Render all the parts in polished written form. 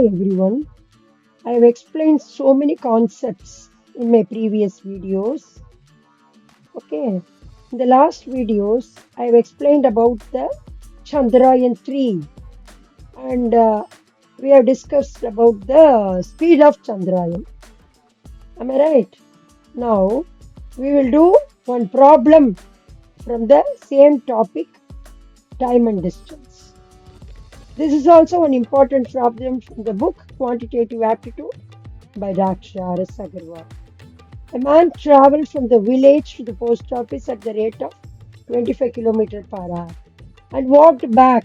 everyone. I have explained so many concepts in my previous videos. Okay, in the last videos, I have explained about the Chandrayaan 3 and we have discussed about the speed of Chandrayaan. Am I right? Now, we will do one problem from the same topic, time and distance. This is also an important problem from the book Quantitative Aptitude by Dr. R.S. Agarwal. A man traveled from the village to the post office at the rate of 25 km per hour and walked back.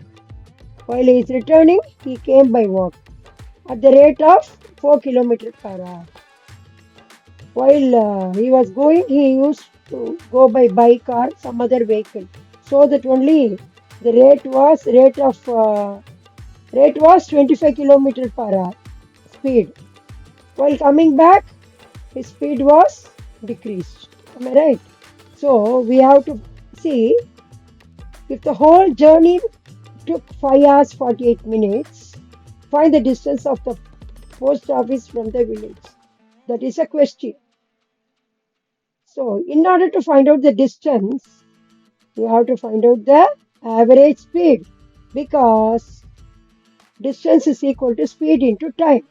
While he is returning, he came by walk at the rate of 4 km per hour. While he was going, he used to go by bike or some other vehicle, so that only the rate was 25 km per hour speed. While coming back, his speed was decreased. Am I right? So we have to see if the whole journey took 5 hours 48 minutes, find the distance of the post office from the village. That is a question. So in order to find out the distance, you have to find out the average speed because distance is equal to speed into time.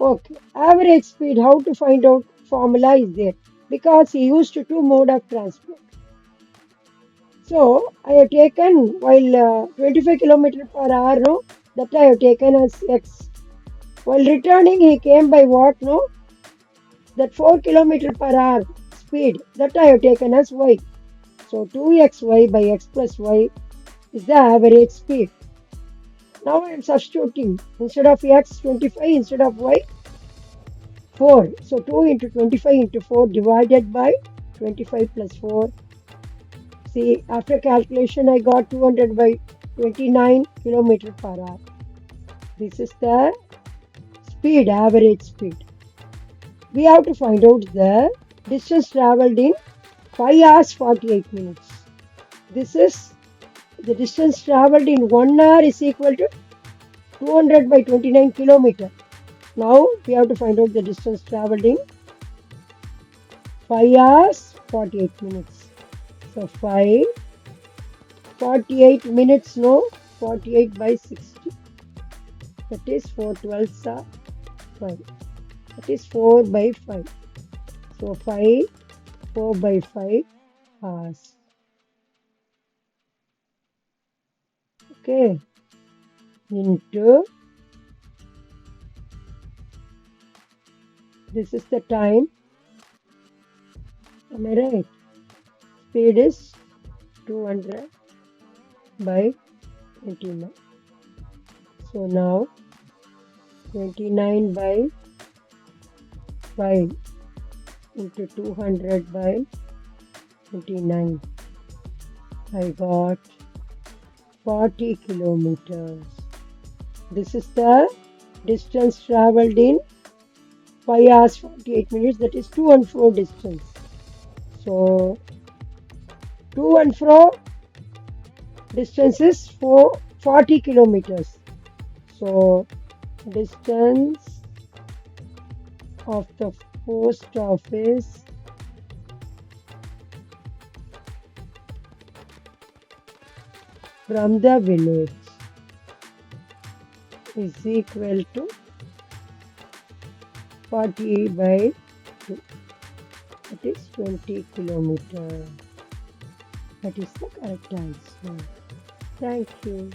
Okay, average speed, how to find out? Formula is there because he used two mode of transport. So I have taken while 25 km per hour, no, that I have taken as x. While returning, he came by what, no, that 4 km per hour speed, that I have taken as y. So 2xy by x plus y is the average speed. Now I am substituting instead of x 25, instead of y 4. So 2 into 25 into 4 divided by 25 plus 4. See, after calculation, I got 200 by 29 km per hour. This is the speed, average speed. We have to find out the distance traveled in 5 hours 48 minutes. This is the distance traveled in 1 hour is equal to 200 by 29 km. Now we have to find out the distance traveled in 5 hours 48 minutes. So 5 48 minutes, no, 48 by 60. That is 4 12s are 5. That is 4 by 5. So 4 by 5 hours. Okay. Into, this is the time. Am I right? Speed is 200 by 29. So now 29 by 5 into 200 by 29. I got 40 kilometers. This is the distance traveled in 5 hours 48 minutes. That is to and fro distance. So to and fro distance is 40 kilometers. So distance of the post office from the village is equal to 40 by 2. That is 20 kilometers. That is the correct answer. Thank you.